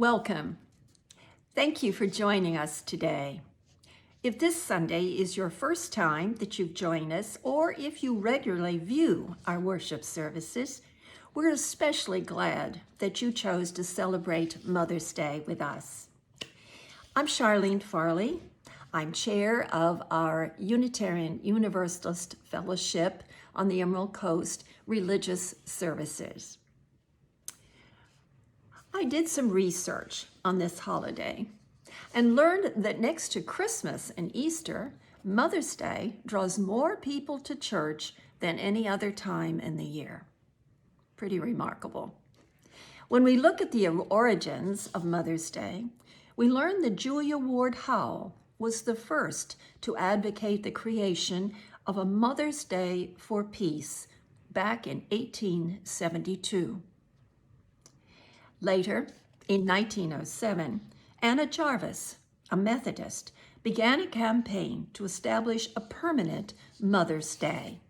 Welcome. Thank you for joining us today. If this Sunday is your first time that you've joined us, or if you regularly view our worship services, we're especially glad that you chose to celebrate Mother's Day with us. I'm Charlene Farley. I'm chair of our Unitarian Universalist Fellowship on the Emerald Coast Religious Services. I did some research on this holiday and learned that next to Christmas and Easter, Mother's Day draws more people to church than any other time in the year. Pretty remarkable. When we look at the origins of Mother's Day, we learn that Julia Ward Howe was the first to advocate the creation of a Mother's Day for Peace back in 1872. Later, in 1907, Anna Jarvis, a Methodist, began a campaign to establish a permanent Mother's Day.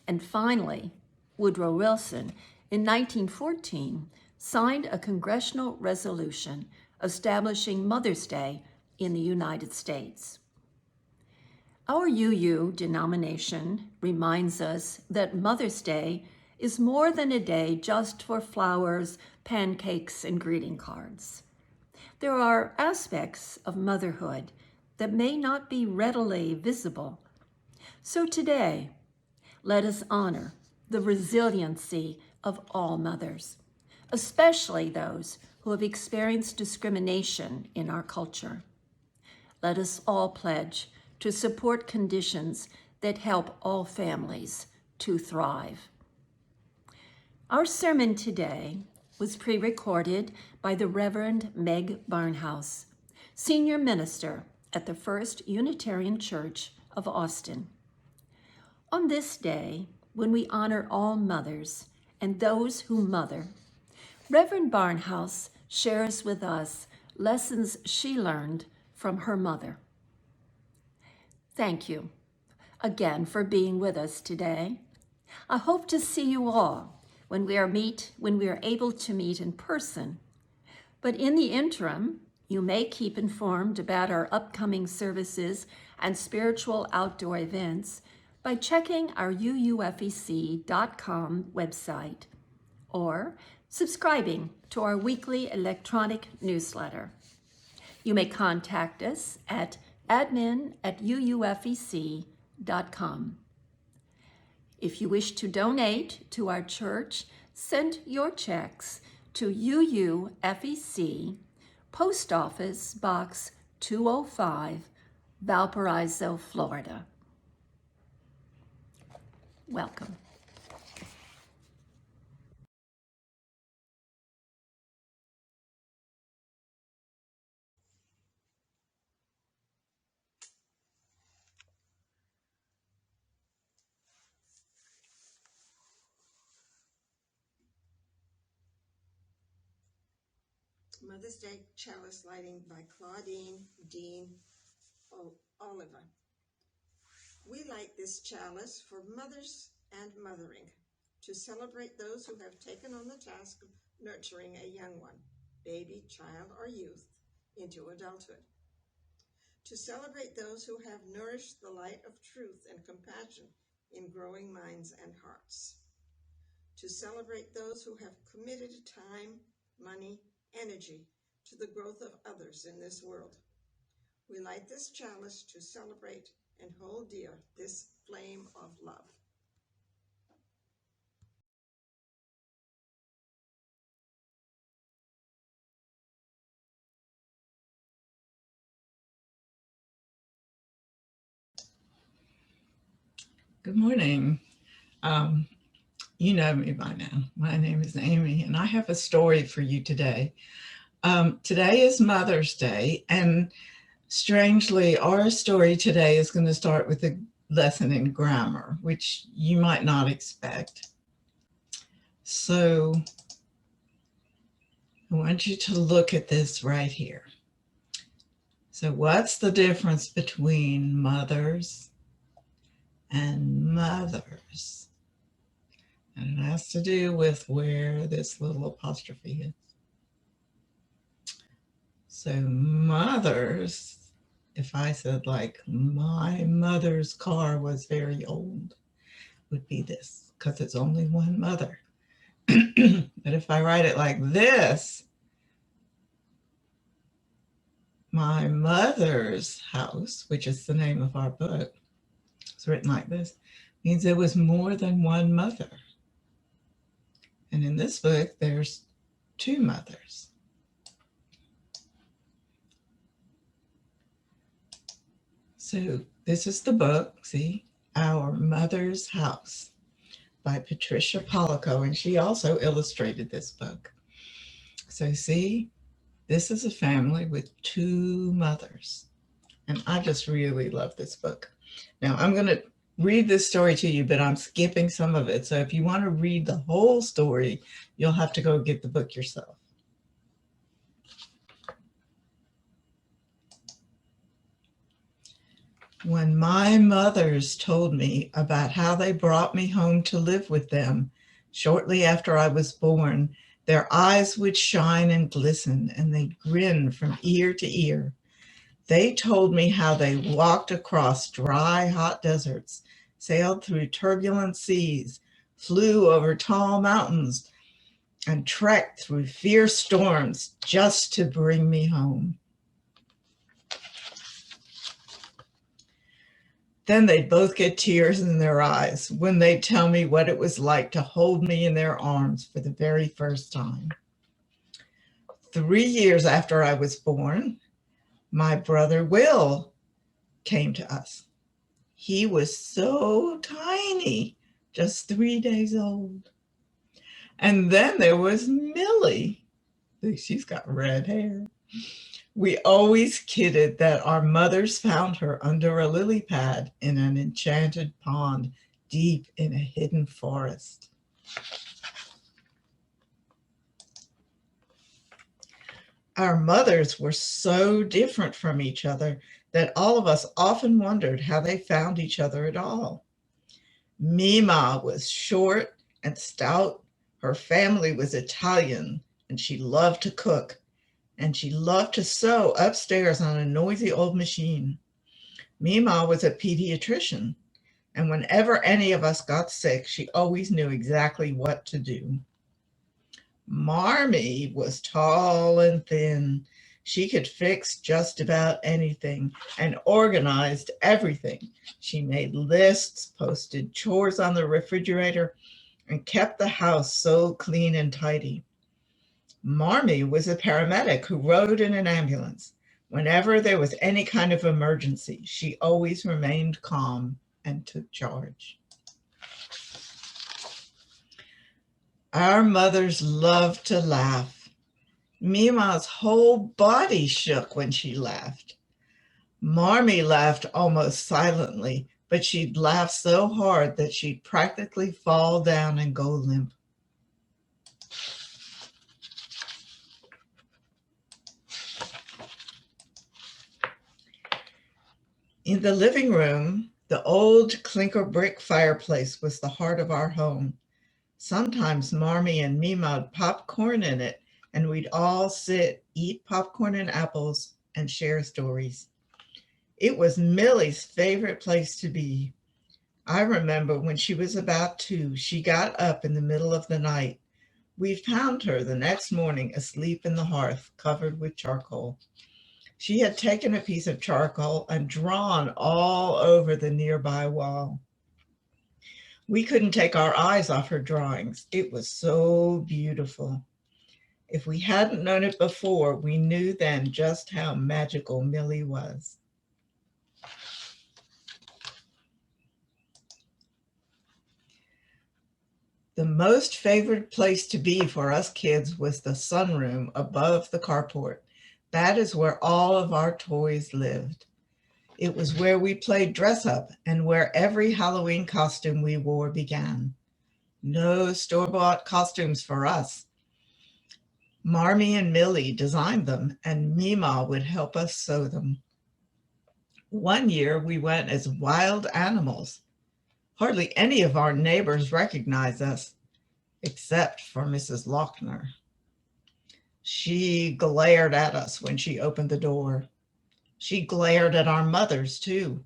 And finally, Woodrow Wilson, in 1914, signed a congressional resolution establishing Mother's Day in the United States. Our UU denomination reminds us that Mother's Day is more than a day just for flowers, pancakes, and greeting cards. There are aspects of motherhood that may not be readily visible. So today, let us honor the resiliency of all mothers, especially those who have experienced discrimination in our culture. Let us all pledge to support conditions that help all families to thrive. Our sermon today was pre-recorded by the Reverend Meg Barnhouse, senior minister at the First Unitarian Church of Austin. On this day, when we honor all mothers and those who mother, Reverend Barnhouse shares with us lessons she learned from her mother. Thank you again for being with us today. I hope to see you all when we are able to meet in person. But in the interim, you may keep informed about our upcoming services and spiritual outdoor events by checking our UUFEC.com website or subscribing to our weekly electronic newsletter. You may contact us at admin@uufec.com. If you wish to donate to our church, send your checks to UUFEC, Post Office Box 205, Valparaiso, Florida. Welcome. Mother's Day Chalice Lighting by Claudine Dean Oliver. We light this chalice for mothers and mothering, to celebrate those who have taken on the task of nurturing a young one, baby, child, or youth, into adulthood. To celebrate those who have nourished the light of truth and compassion in growing minds and hearts. To celebrate those who have committed time, money, energy to the growth of others in this world. We light this chalice to celebrate and hold dear this flame of love. Good morning. You know me by now. My name is Amy, and I have a story for you today. Today is Mother's Day, and strangely, our story today is going to start with a lesson in grammar, which you might not expect. So I want you to look at this right here. So what's the difference between mothers and mothers? And it has to do with where this little apostrophe is. So mothers, if I said like my mother's car was very old, would be this, because it's only one mother. But if I write it like this, my mother's house, which is the name of our book, it's written like this, means there was more than one mother. And in this book, there's two mothers. So this is the book, see, Our Mother's House by Patricia Poliko, and she also illustrated this book. So see, this is a family with two mothers. And I just really love this book. Now I'm going to read this story to you, but I'm skipping some of it. So if you want to read the whole story, you'll have to go get the book yourself. When my mothers told me about how they brought me home to live with them shortly after I was born, their eyes would shine and glisten, and they'd grin from ear to ear. They told me how they walked across dry, hot deserts, sailed through turbulent seas, flew over tall mountains, and trekked through fierce storms just to bring me home. Then they'd both get tears in their eyes when they'd tell me what it was like to hold me in their arms for the very first time. 3 years after I was born, my brother Will came to us. He was so tiny, just 3 days old. And then there was Millie. She's got red hair. We always kidded that our mothers found her under a lily pad in an enchanted pond deep in a hidden forest. Our mothers were so different from each other that all of us often wondered how they found each other at all. Mima was short and stout. Her family was Italian, and she loved to cook. And she loved to sew upstairs on a noisy old machine. Mima was a pediatrician, and whenever any of us got sick, she always knew exactly what to do. Marmee was tall and thin. She could fix just about anything and organized everything. She made lists, posted chores on the refrigerator, and kept the house so clean and tidy. Marmee was a paramedic who rode in an ambulance. Whenever there was any kind of emergency, she always remained calm and took charge. Our mothers loved to laugh. Mima's whole body shook when she laughed. Marmee laughed almost silently, but she'd laugh so hard that she'd practically fall down and go limp. In the living room, the old clinker brick fireplace was the heart of our home. Sometimes Marmee and Mima would pop corn in it, and we'd all sit, eat popcorn and apples, and share stories. It was Millie's favorite place to be. I remember when she was about 2, she got up in the middle of the night. We found her the next morning asleep in the hearth, covered with charcoal. She had taken a piece of charcoal and drawn all over the nearby wall. We couldn't take our eyes off her drawings. It was so beautiful. If we hadn't known it before, we knew then just how magical Millie was. The most favorite place to be for us kids was the sunroom above the carport. That is where all of our toys lived. It was where we played dress up and where every Halloween costume we wore began. No store-bought costumes for us. Marmee and Millie designed them, and Mima would help us sew them. One year we went as wild animals. Hardly any of our neighbors recognized us, except for Mrs. Lochner. She glared at us when she opened the door. She glared at our mothers, too.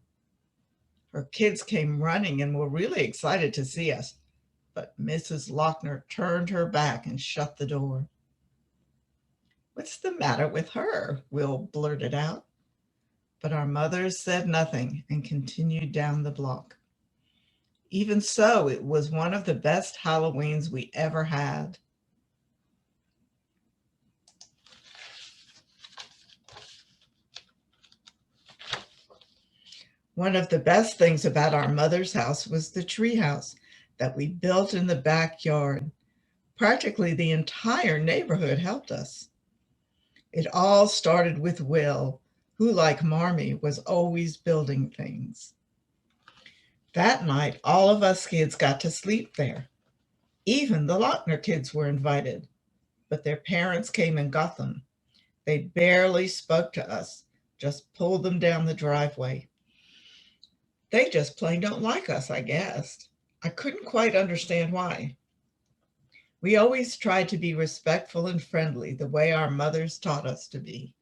Her kids came running and were really excited to see us, but Mrs. Lochner turned her back and shut the door. "What's the matter with her?" Will blurted out. But our mothers said nothing and continued down the block. Even so, it was one of the best Halloweens we ever had. One of the best things about our mother's house was the treehouse that we built in the backyard. Practically the entire neighborhood helped us. It all started with Will, who, like Marmee, was always building things. That night, all of us kids got to sleep there. Even the Lochner kids were invited, but their parents came and got them. They barely spoke to us, just pulled them down the driveway. They just plain don't like us, I guess. I couldn't quite understand why. We always tried to be respectful and friendly the way our mothers taught us to be.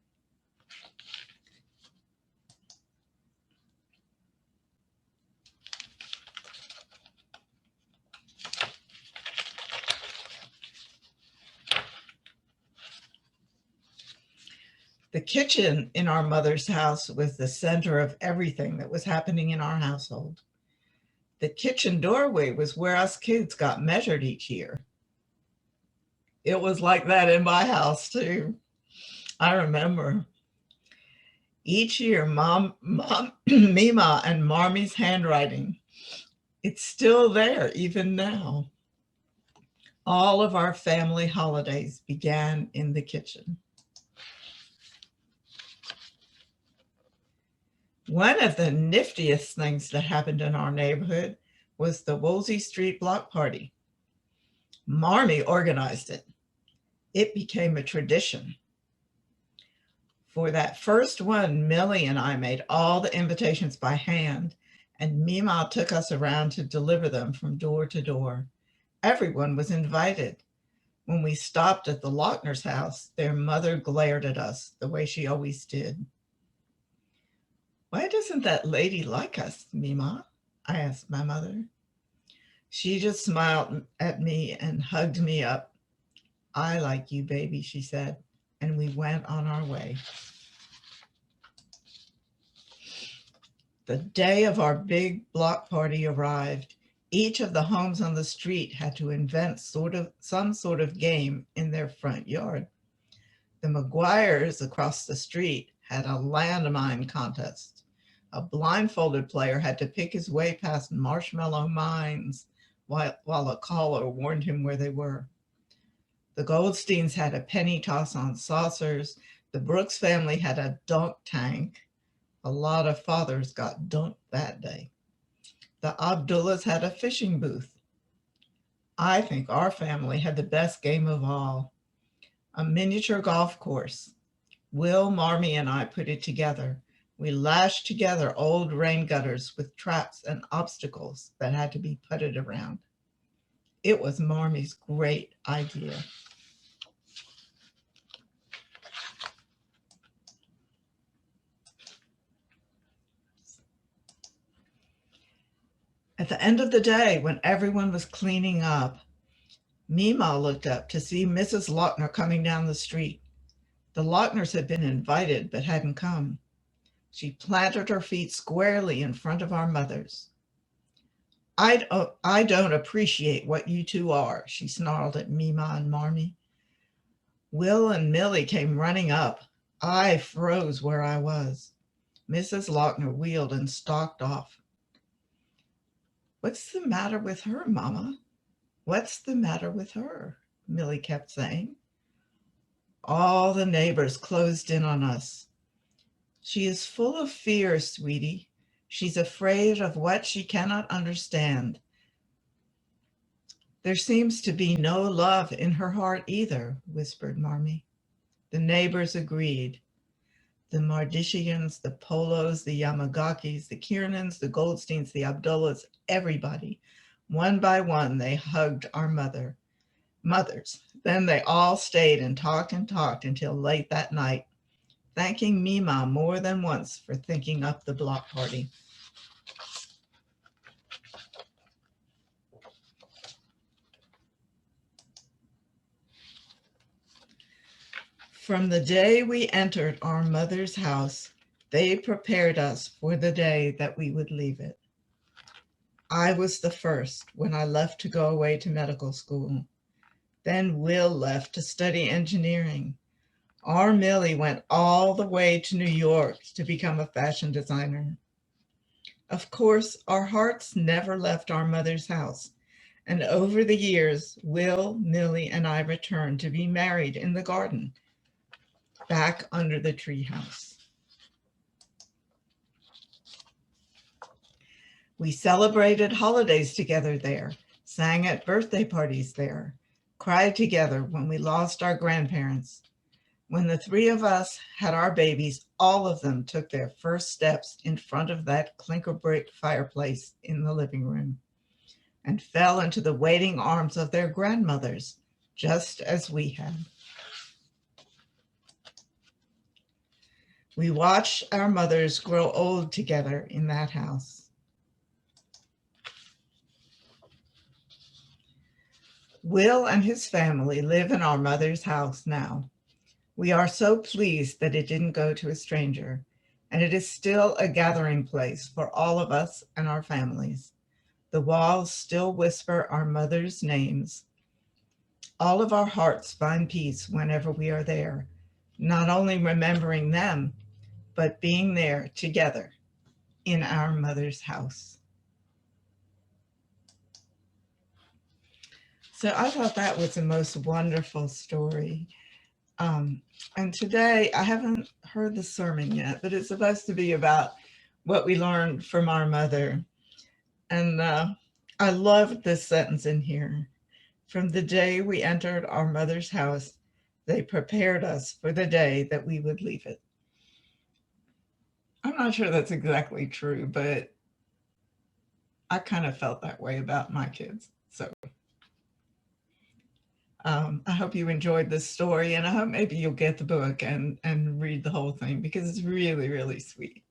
The kitchen in our mother's house was the center of everything that was happening in our household. The kitchen doorway was where us kids got measured each year. It was like that in my house too. I remember each year, Mima and Marmee's handwriting. It's still there even now. All of our family holidays began in the kitchen. One of the niftiest things that happened in our neighborhood was the Woolsey Street Block Party. Marmee organized it. It became a tradition. For that first one, Millie and I made all the invitations by hand, and Mima took us around to deliver them from door to door. Everyone was invited. When we stopped at the Lochner's house, their mother glared at us the way she always did. "Why doesn't that lady like us, Mima?" I asked my mother. She just smiled at me and hugged me up. "I like you, baby," she said, and we went on our way. The day of our big block party arrived. Each of the homes on the street had to invent some sort of game in their front yard. The McGuires across the street had a landmine contest. A blindfolded player had to pick his way past marshmallow mines while a caller warned him where they were. The Goldsteins had a penny toss on saucers. The Brooks family had a dunk tank. A lot of fathers got dunked that day. The Abdullahs had a fishing booth. I think our family had the best game of all, a miniature golf course. Will, Marmee, and I put it together. We lashed together old rain gutters with traps and obstacles that had to be putted around. It was Marmee's great idea. At the end of the day, when everyone was cleaning up, Mima looked up to see Mrs. Lochner coming down the street. The Lochners had been invited but hadn't come. She planted her feet squarely in front of our mothers. I don't appreciate what you two are," she snarled at Mima and Marmee. Will and Millie came running up. I froze where I was. Mrs. Lochner wheeled and stalked off. "What's the matter with her, Mama? What's the matter with her?" Millie kept saying. All the neighbors closed in on us. "She is full of fear, sweetie. She's afraid of what she cannot understand. There seems to be no love in her heart either," whispered Marmee. The neighbors agreed. The Mardishians, the Polos, the Yamagakis, the Kiernans, the Goldsteins, the Abdullahs, everybody. One by one, they hugged our mother. mothers. Then they all stayed and talked until late that night, thanking Mima more than once for thinking up the block party. From the day we entered our mother's house, they prepared us for the day that we would leave it. I was the first when I left to go away to medical school. Then Will left to study engineering. Our Millie went all the way to New York to become a fashion designer. Of course, our hearts never left our mother's house. And over the years, Will, Millie, and I returned to be married in the garden, back under the treehouse. We celebrated holidays together there, sang at birthday parties there, cried together when we lost our grandparents. When the three of us had our babies, all of them took their first steps in front of that clinker brick fireplace in the living room and fell into the waiting arms of their grandmothers, just as we had. We watched our mothers grow old together in that house. Will and his family live in our mother's house now. We are so pleased that it didn't go to a stranger, and it is still a gathering place for all of us and our families. The walls still whisper our mother's names. All of our hearts find peace whenever we are there, not only remembering them, but being there together in our mother's house. So I thought that was the most wonderful story. And today, I haven't heard the sermon yet, but it's supposed to be about what we learned from our mother. And I love this sentence in here. From the day we entered our mother's house, they prepared us for the day that we would leave it. I'm not sure that's exactly true, but I kind of felt that way about my kids. So I hope you enjoyed this story, and I hope maybe you'll get the book and read the whole thing because it's really, really sweet.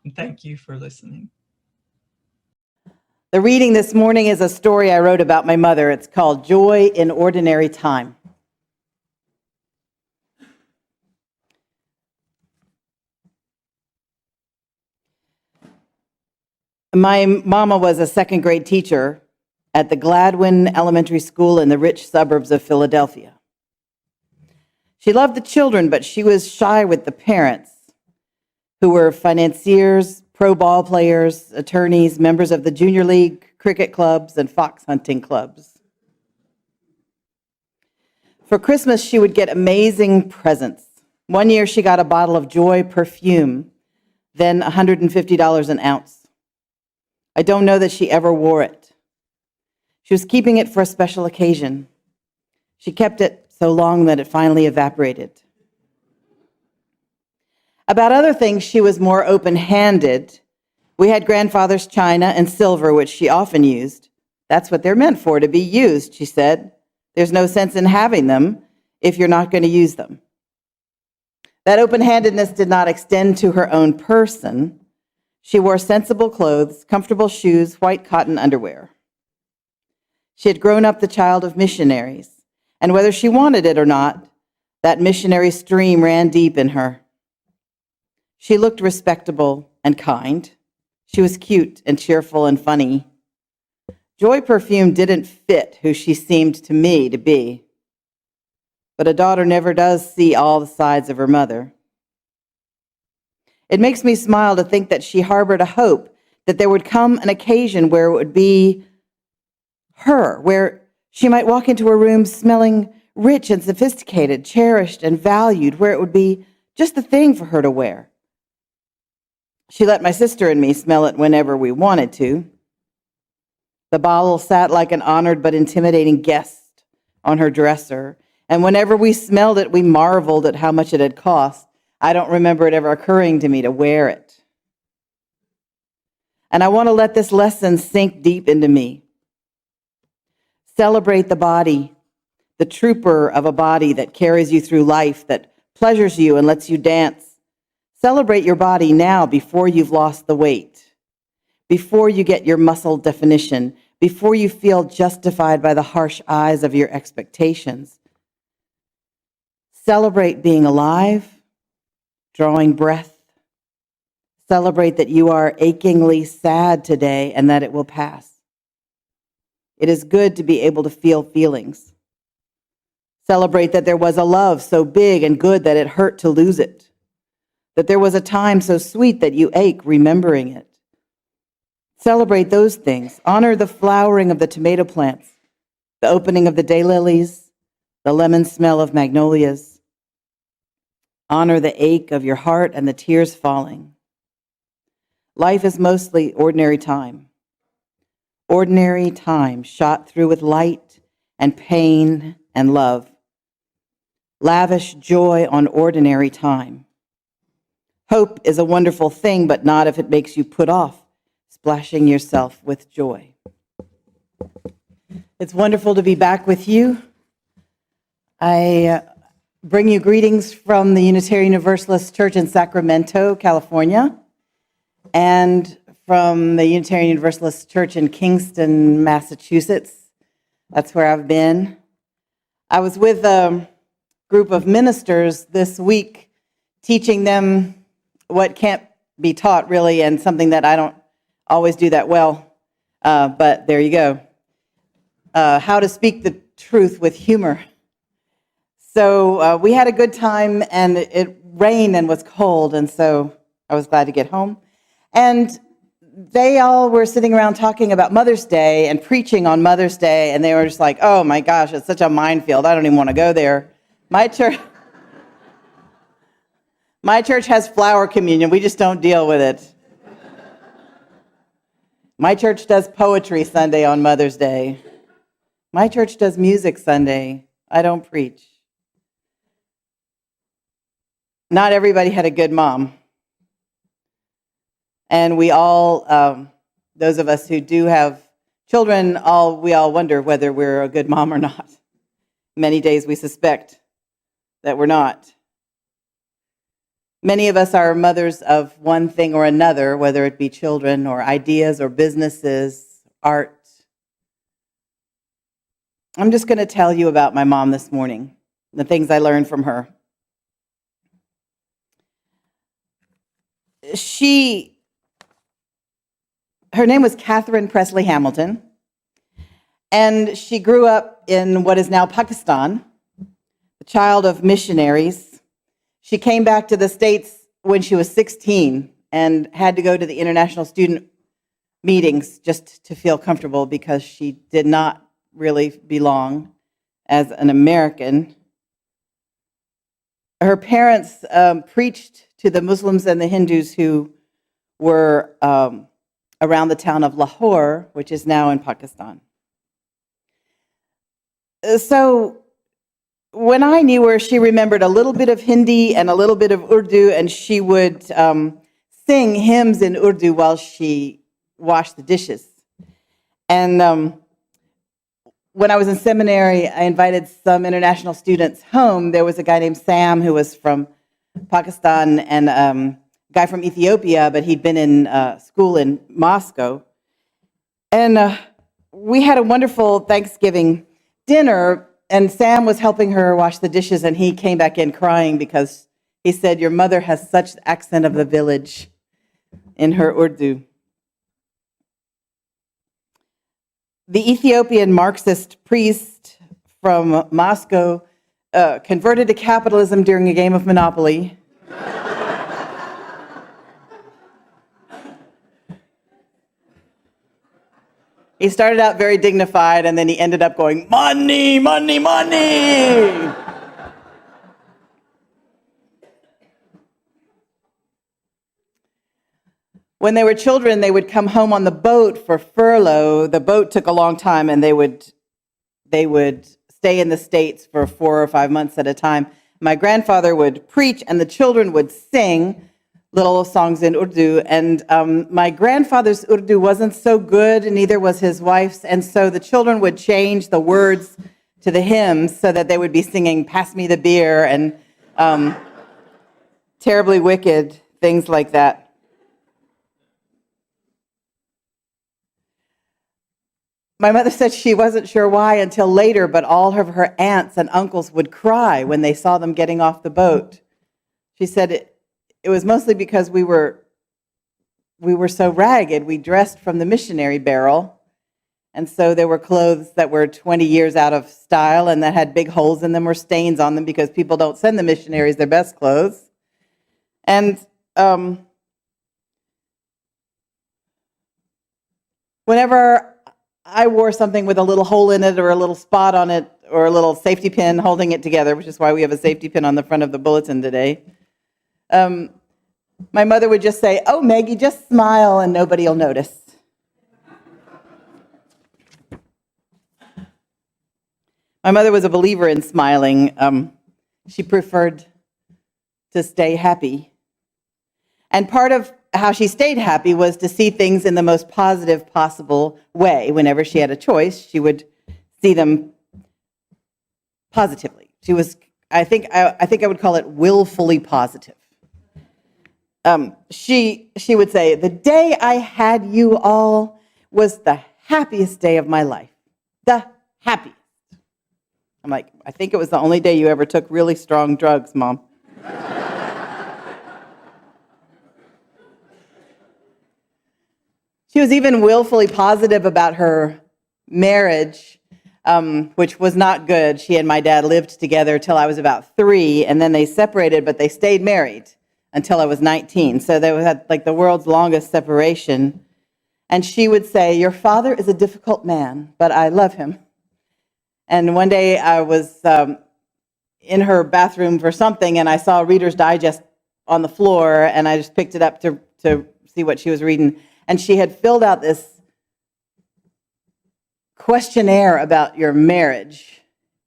And thank you for listening. The reading this morning is a story I wrote about my mother. It's called Joy in Ordinary Time. My mama was a second grade teacher at the Gladwin Elementary School in the rich suburbs of Philadelphia. She loved the children, but she was shy with the parents, who were financiers, pro ball players, attorneys, members of the junior league, cricket clubs, and fox hunting clubs. For Christmas, she would get amazing presents. One year, she got a bottle of Joy perfume, then $150 an ounce. I don't know that she ever wore it. She was keeping it for a special occasion. She kept it so long that it finally evaporated. About other things, she was more open-handed. We had grandfather's china and silver, which she often used. That's what they're meant for, to be used, she said. There's no sense in having them if you're not going to use them. That open-handedness did not extend to her own person. She wore sensible clothes, comfortable shoes, white cotton underwear. She had grown up the child of missionaries, and whether she wanted it or not, that missionary stream ran deep in her. She looked respectable and kind. She was cute and cheerful and funny. Joy perfume didn't fit who she seemed to me to be. But a daughter never does see all the sides of her mother. It makes me smile to think that she harbored a hope that there would come an occasion where it would be her, where she might walk into a room smelling rich and sophisticated, cherished and valued, where it would be just the thing for her to wear. She let my sister and me smell it whenever we wanted to. The bottle sat like an honored but intimidating guest on her dresser, and whenever we smelled it, we marveled at how much it had cost. I don't remember it ever occurring to me to wear it. And I want to let this lesson sink deep into me. Celebrate the body. the trooper of a body that carries you through life, that pleasures you and lets you dance. Celebrate your body now before you've lost the weight, before you get your muscle definition, before you feel justified by the harsh eyes of your expectations. Celebrate being alive, drawing breath. Celebrate that you are achingly sad today and that it will pass. It is good to be able to feel feelings. Celebrate that there was a love so big and good that it hurt to lose it. That there was a time so sweet that you ache remembering it. Celebrate those things. Honor the flowering of the tomato plants, the opening of the daylilies, the lemon smell of magnolias. Honor the ache of your heart and the tears falling. Life is mostly ordinary time. Ordinary time shot through with light and pain and love. Lavish joy on ordinary time. Hope is a wonderful thing, but not if it makes you put off splashing yourself with joy. It's wonderful to be back with you. I bring you greetings from the Unitarian Universalist Church in Sacramento, California, and from the Unitarian Universalist Church in Kingston, Massachusetts. That's where I've been. I was with a group of ministers this week, teaching them what can't be taught, really, and something that I don't always do that well, but there you go. How to speak the truth with humor. So we had a good time, and it rained and was cold, and so I was glad to get home. And they all were sitting around talking about Mother's Day and preaching on Mother's Day, and they were just like, oh my gosh, it's such a minefield. I don't even want to go there. My church has flower communion. We just don't deal with it. My church does poetry Sunday on Mother's Day. My church does music Sunday. I don't preach. Not everybody had a good mom. And we all, those of us who do have children, we all wonder whether we're a good mom or not. Many days we suspect that we're not. Many of us are mothers of one thing or another, whether it be children or ideas or businesses, art. I'm just going to tell you about my mom this morning, the things I learned from her. Her name was Catherine Presley Hamilton, and she grew up in what is now Pakistan, the child of missionaries. She came back to the States when she was 16 and had to go to the international student meetings just to feel comfortable because she did not really belong as an American. Her parents preached to the Muslims and the Hindus who were around the town of Lahore, which is now in Pakistan. So when I knew her, she remembered a little bit of Hindi and a little bit of Urdu, and she would sing hymns in Urdu while she washed the dishes. And when I was in seminary, I invited some international students home. There was a guy named Sam who was from Pakistan and a guy from Ethiopia, but he'd been in school in Moscow. And we had a wonderful Thanksgiving dinner. And Sam was helping her wash the dishes, and he came back in crying because he said, your mother has such the accent of the village in her Urdu. The Ethiopian Marxist priest from Moscow converted to capitalism during a game of Monopoly. He started out very dignified, and then he ended up going, money, money, money. When they were children, they would come home on the boat for furlough. The boat took a long time, and they would stay in the States for 4 or 5 months at a time. My grandfather would preach, and the children would sing little songs in Urdu, and my grandfather's Urdu wasn't so good, and neither was his wife's, and so the children would change the words to the hymns so that they would be singing "Pass Me the Beer" and "Terribly Wicked," things like that. My mother said she wasn't sure why until later, but all of her aunts and uncles would cry when they saw them getting off the boat. She said it was mostly because we were so ragged. We dressed from the missionary barrel, and so there were clothes that were 20 years out of style and that had big holes in them or stains on them because people don't send the missionaries their best clothes. And whenever I wore something with a little hole in it or a little spot on it or a little safety pin holding it together, which is why we have a safety pin on the front of the bulletin today, my mother would just say, "Oh, Maggie, just smile and nobody will notice." My mother was a believer in smiling. She preferred to stay happy. And part of how she stayed happy was to see things in the most positive possible way. Whenever she had a choice, she would see them positively. She was, I think I would call it willfully positive. She would say, "The day I had you all was the happiest day of my life. The happiest." I'm like, "I think it was the only day you ever took really strong drugs, Mom." She was even willfully positive about her marriage, which was not good. She and my dad lived together till I was about 3, and then they separated, but they stayed married until I was 19. So they had like the world's longest separation. And she would say, "Your father is a difficult man, but I love him." And one day I was in her bathroom for something, and I saw Reader's Digest on the floor, and I just picked it up to see what she was reading. And she had filled out this questionnaire about your marriage.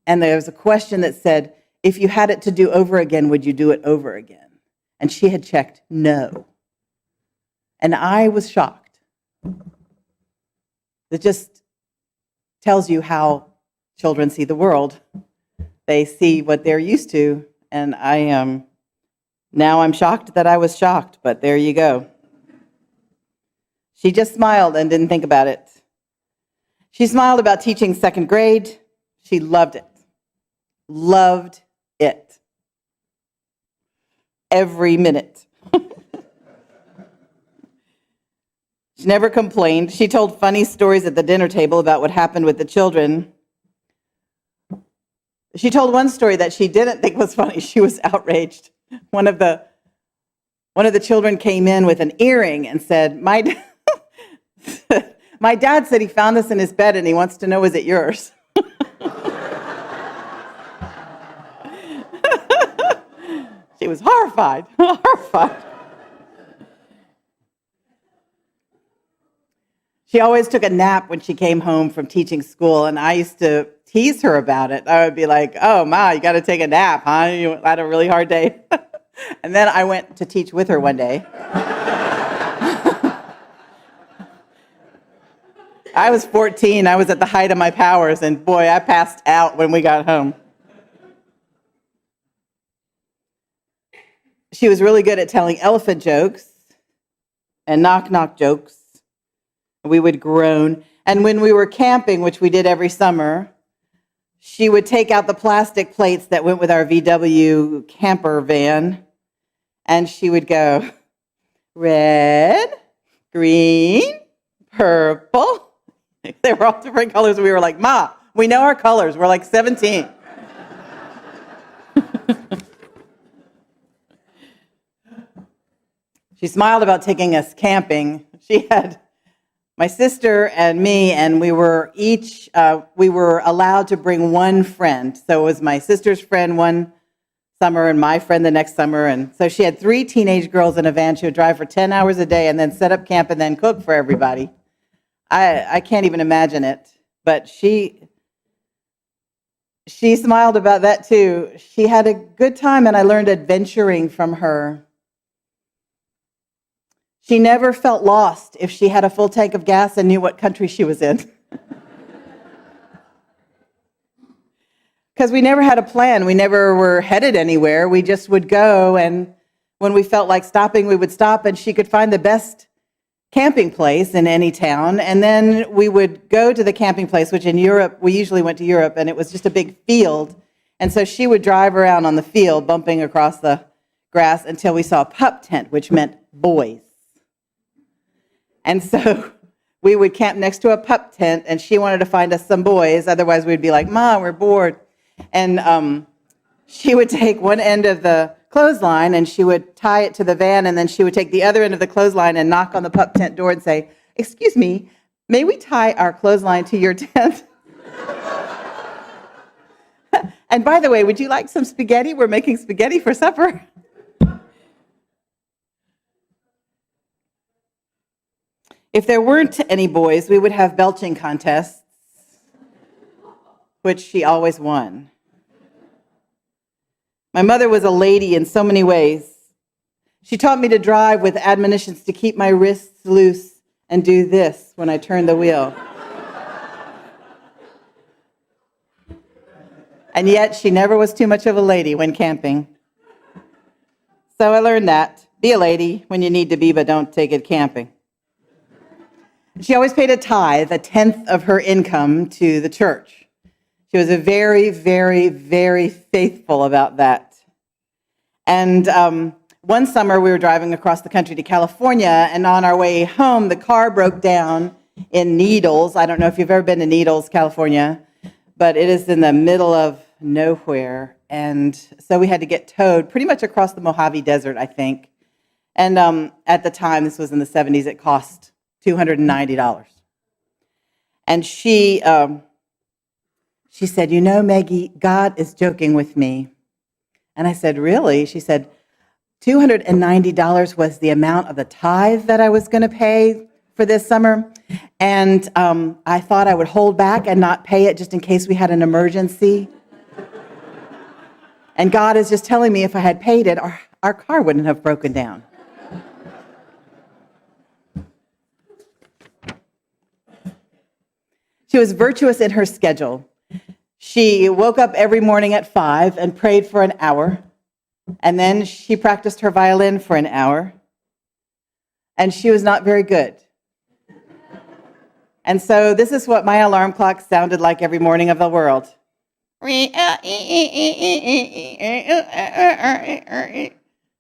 And there was a question that said, "If you had it to do over again, would you do it over again?" And she had checked no. And I was shocked. It just tells you how children see the world. They see what they're used to. And now I'm shocked that I was shocked, but there you go. She just smiled and didn't think about it. She smiled about teaching 2nd grade. She loved it. Loved it. Every minute. She never complained. She told funny stories at the dinner table about what happened with the children. She told one story that she didn't think was funny. She was outraged. One of the children came in with an earring and said, My dad said he found this in his bed and he wants to know, is it yours?" She was horrified. She always took a nap when she came home from teaching school, and I used to tease her about it. I would be like, "Oh, Ma, you got to take a nap, huh? You had a really hard day." And then I went to teach with her one day. I was 14. I was at the height of my powers, and boy, I passed out when we got home. She was really good at telling elephant jokes and knock-knock jokes. We would groan. And when we were camping, which we did every summer, she would take out the plastic plates that went with our VW camper van, and she would go, "Red, green, purple." They were all different colors. We were like, "Ma, we know our colors. We're like 17. She smiled about taking us camping. She had my sister and me, and we were allowed to bring one friend. So it was my sister's friend one summer and my friend the next summer. And so she had 3 teenage girls in a van. She would drive for 10 hours a day and then set up camp and then cook for everybody. I can't even imagine it. But she smiled about that too. She had a good time, and I learned adventuring from her. She never felt lost if she had a full tank of gas and knew what country she was in. because we never had a plan. We never were headed anywhere. We just would go, and when we felt like stopping, we would stop, and she could find the best camping place in any town. And then we would go to the camping place, which in Europe, we usually went to Europe, and it was just a big field. And so she would drive around on the field, bumping across the grass until we saw a pup tent, which meant boys. And so we would camp next to a pup tent, and she wanted to find us some boys. Otherwise, we'd be like, Mom, we're bored. And she would take one end of the clothesline, and she would tie it to the van, and then she would take the other end of the clothesline and knock on the pup tent door and say, "Excuse me, may we tie our clothesline to your tent?" And by the way, would you like some spaghetti? We're making spaghetti for supper. If there weren't any boys, we would have belching contests, which she always won. My mother was a lady in so many ways. She taught me to drive with admonitions to keep my wrists loose and do this when I turned the wheel. And yet she never was too much of a lady when camping. So I learned that. Be a lady when you need to be, but don't take it camping. She always paid a tithe, 1/10 of her income, to the church. She was a very, very, very faithful about that. And one summer we were driving across the country to California, and on our way home, the car broke down in Needles. I don't know if you've ever been to Needles, California, but it is in the middle of nowhere. And so we had to get towed pretty much across the Mojave Desert, I think. And at the time, this was in the 70s, it cost $290. And she said, "You know, Maggie, God is joking with me." And I said, "Really?" She said, $290 was the amount of the tithe that I was going to pay for this summer. And I thought I would hold back and not pay it just in case we had an emergency. And God is just telling me if I had paid it, our car wouldn't have broken down. She was virtuous in her schedule. She woke up every morning at 5 and prayed for an hour. And then she practiced her violin for an hour. And she was not very good. And so this is what my alarm clock sounded like every morning of the world.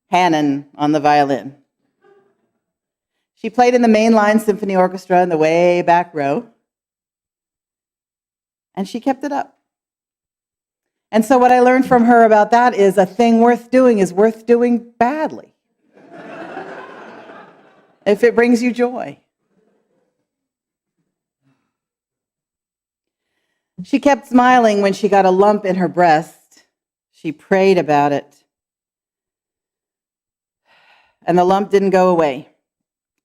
Hannon on the violin. She played in the mainline symphony orchestra in the way back row. And she kept it up. And so what I learned from her about that is a thing worth doing is worth doing badly. If it brings you joy. She kept smiling when she got a lump in her breast. She prayed about it. And the lump didn't go away.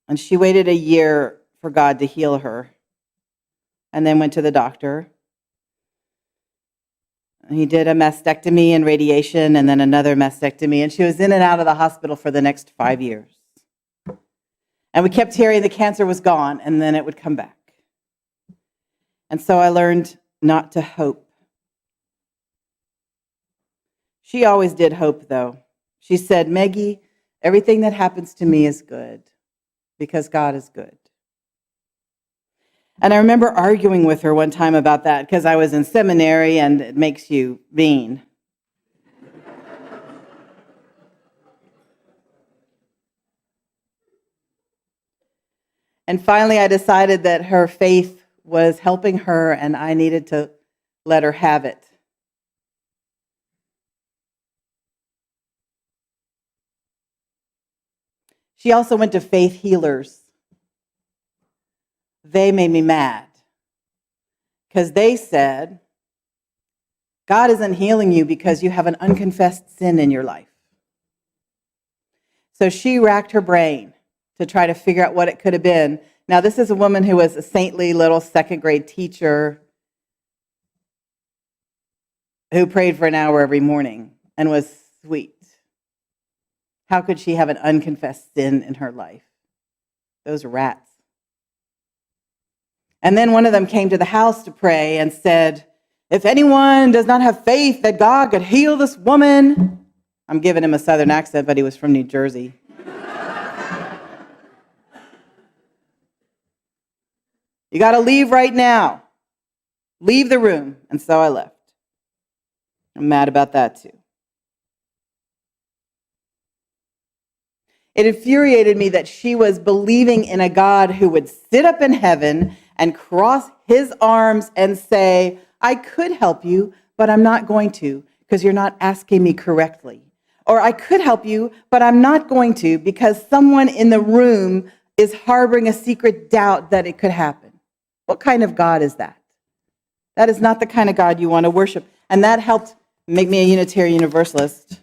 And she waited a year for God to heal her. And then went to the doctor. He did a mastectomy and radiation and then another mastectomy. And she was in and out of the hospital for the next 5 years. And we kept hearing the cancer was gone and then it would come back. And so I learned not to hope. She always did hope, though. She said, "Maggie, everything that happens to me is good because God is good." And I remember arguing with her one time about that because I was in seminary and it makes you mean. And finally, I decided that her faith was helping her and I needed to let her have it. She also went to faith healers. They made me mad because they said, God isn't healing you because you have an unconfessed sin in your life. So she racked her brain to try to figure out what it could have been. Now, this is a woman who was a saintly little second grade teacher who prayed for an hour every morning and was sweet. How could she have an unconfessed sin in her life? Those rats. And then one of them came to the house to pray and said, If anyone does not have faith that God could heal this woman, I'm giving him a southern accent, but he was from New Jersey. You got to leave right now. Leave the room. And so I left. I'm mad about that too. It infuriated me that she was believing in a God who would sit up in heaven and cross his arms and say, I could help you, but I'm not going to because you're not asking me correctly. Or I could help you, but I'm not going to because someone in the room is harboring a secret doubt that it could happen. What kind of God is that? That is not the kind of God you want to worship. And that helped make me a Unitarian Universalist.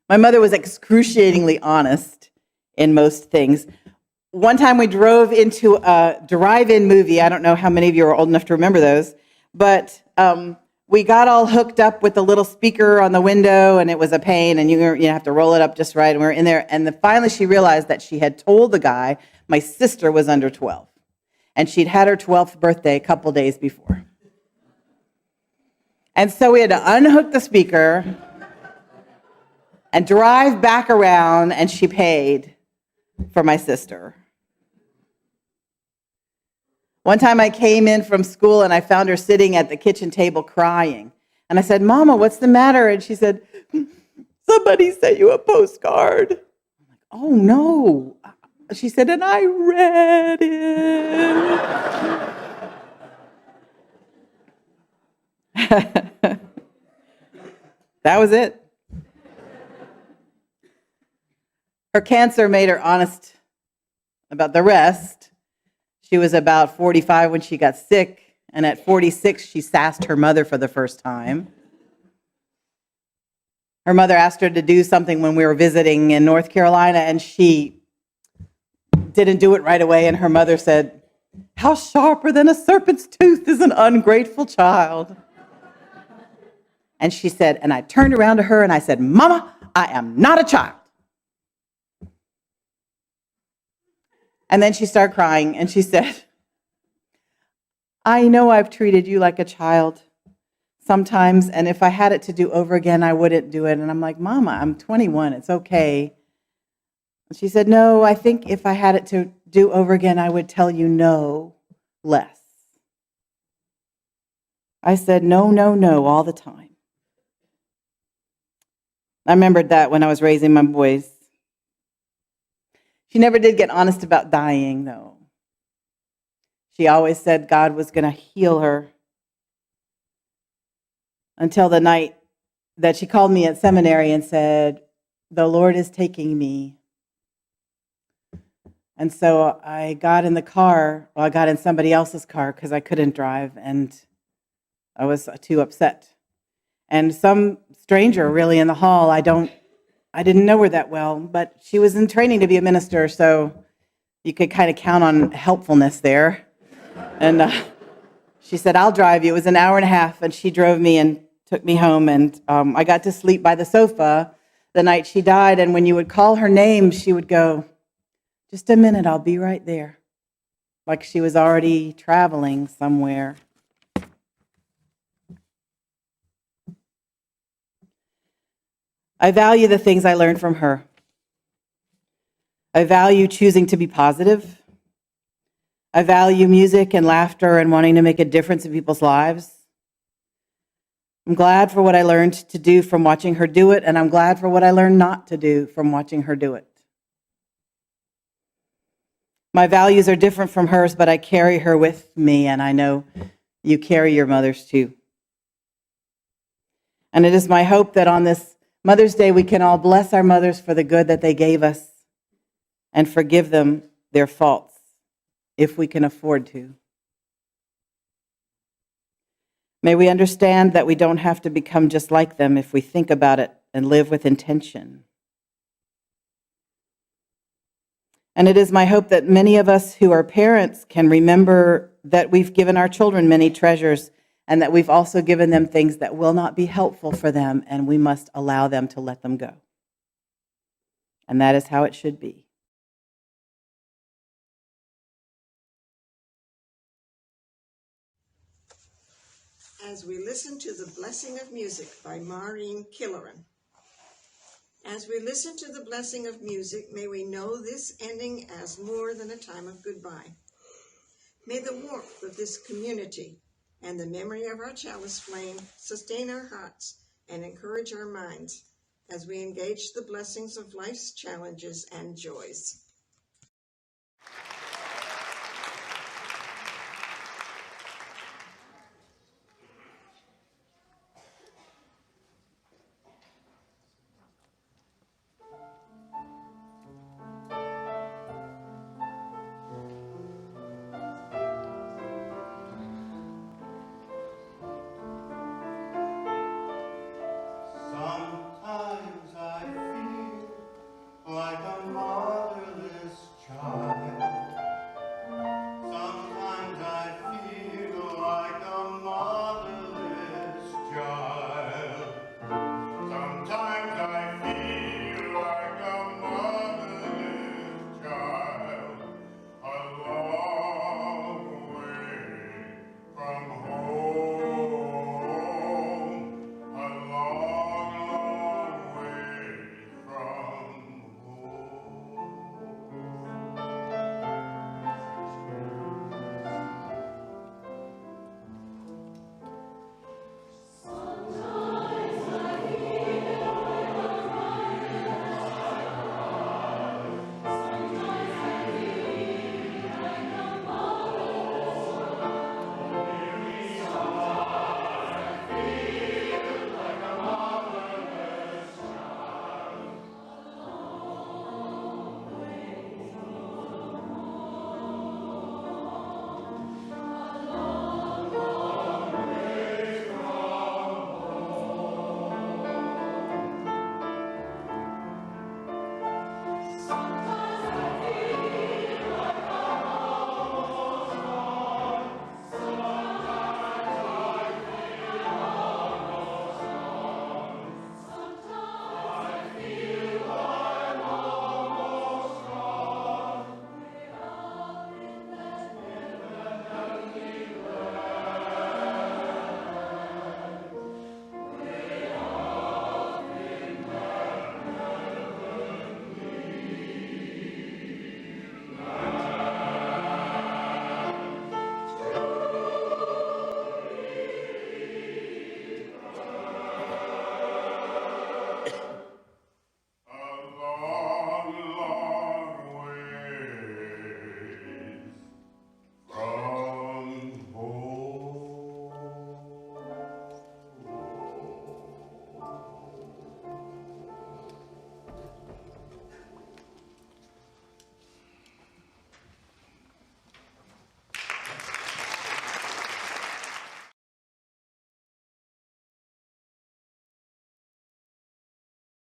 My mother was excruciatingly honest in most things. One time we drove into a drive-in movie. I don't know how many of you are old enough to remember those, but we got all hooked up with the little speaker on the window, and it was a pain, and you have to roll it up just right, and we were in there, and finally she realized that she had told the guy my sister was under 12, and she'd had her 12th birthday a couple days before. And so we had to unhook the speaker and drive back around, and she paid for my sister. One time I came in from school and I found her sitting at the kitchen table crying. And I said, Mama, what's the matter? And she said, somebody sent you a postcard. I'm like, oh no. She said, and I read it. That was it. Her cancer made her honest about the rest. She was about 45 when she got sick, and at 46, she sassed her mother for the first time. Her mother asked her to do something when we were visiting in North Carolina, and she didn't do it right away, and her mother said, how sharper than a serpent's tooth is an ungrateful child. And she said, and I turned around to her and I said, Mama, I am not a child. And then she started crying, and she said, I know I've treated you like a child sometimes, and if I had it to do over again, I wouldn't do it. And I'm like, Mama, I'm 21. It's okay. And she said, no, I think if I had it to do over again, I would tell you no less. I said, no, no, no, all the time. I remembered that when I was raising my boys. She never did get honest about dying, though. She always said God was going to heal her until the night that she called me at seminary and said, the Lord is taking me. And so I got in the car, I got in somebody else's car because I couldn't drive, and I was too upset. And some stranger really in the hall, I didn't know her that well, but she was in training to be a minister, so you could kind of count on helpfulness there. And she said, I'll drive you. It was an hour and a half, and she drove me and took me home, and I got to sleep by the sofa the night she died, and when you would call her name, she would go, just a minute, I'll be right there, like she was already traveling somewhere. I value the things I learned from her. I value choosing to be positive. I value music and laughter and wanting to make a difference in people's lives. I'm glad for what I learned to do from watching her do it, and I'm glad for what I learned not to do from watching her do it. My values are different from hers, but I carry her with me, and I know you carry your mother's too. And it is my hope that on this Mother's Day, we can all bless our mothers for the good that they gave us and forgive them their faults, if we can afford to. May we understand that we don't have to become just like them if we think about it and live with intention. And it is my hope that many of us who are parents can remember that we've given our children many treasures, and that we've also given them things that will not be helpful for them, and we must allow them to let them go. And that is how it should be. as we listen to The Blessing of Music by Maureen Killeran. As we listen to the blessing of music, may we know this ending as more than a time of goodbye. May the warmth of this community and the memory of our chalice flame sustain our hearts and encourage our minds as we engage the blessings of life's challenges and joys.